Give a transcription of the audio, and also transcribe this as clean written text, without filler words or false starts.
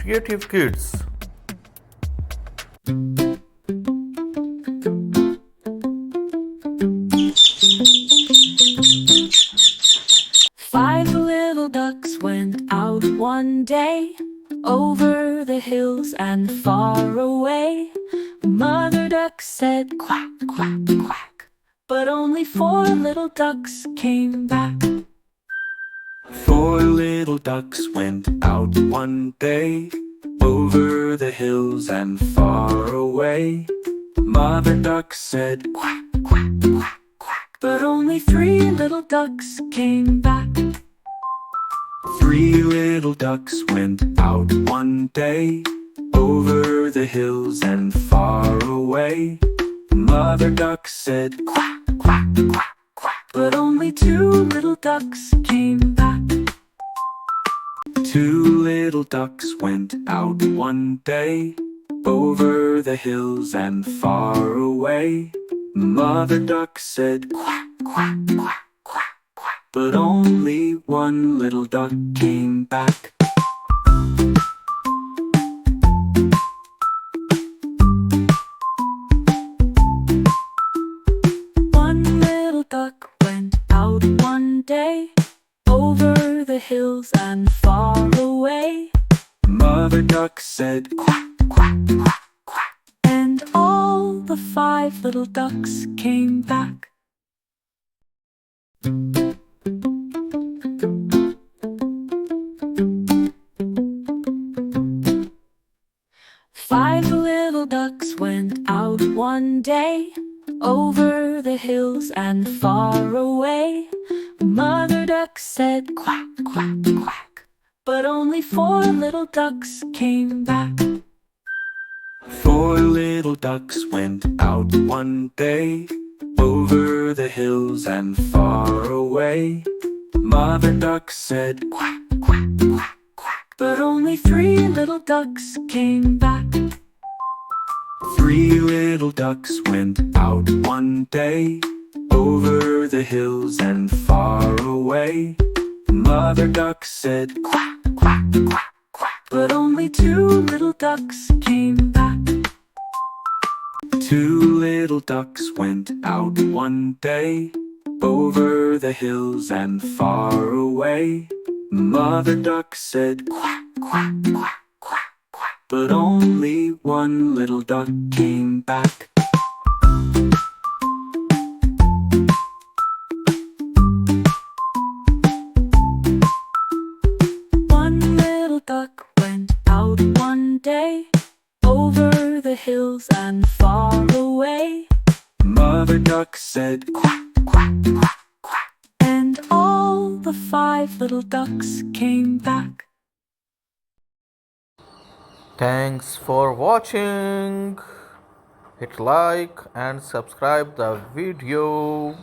Creative Kidz. Five little ducks went out one day, over the hills and far away. Mother duck said quack, quack, quack, but only four little ducks came back. Four little ducks went out one day, over the hills and far away. Mother duck said Quack, quack, quack, quack, but only three little ducks came back. Three little ducks went out one day, over the hills and far away. Mother duck said Quack, quack, quack, quack, but only two little ducks came back. Two little ducks went out one day, over the hills and far away. Mother duck said Quack, quack, quack, quack, quack, but only one little duck came back. one little duck went out one day, over the hills and far away. Mother duck said Quack, quack, quack, quack, and all the five little ducks came back. Five little ducks went out one day, over the hills and far away. Mother duck said quack, quack, quack, but only four little ducks came back. Four little ducks went out one day, over the hills and far away. Mother duck said Quack, quack, quack, quack, but only three little ducks came back. Three little ducks went out one day, over the hills and far away. Mother duck said Quack, quack, quack, quack, but only two little ducks came back. Two little ducks went out one day, over the hills and far away. Mother duck said Quack, quack, quack, quack, quack, but only one little duck came back. one little duck went out one day, over the hills and far away. Mother duck said Quack, quack, quack, quack, and all the five little ducks came back. Thanks for watching. Hit like and subscribe the video.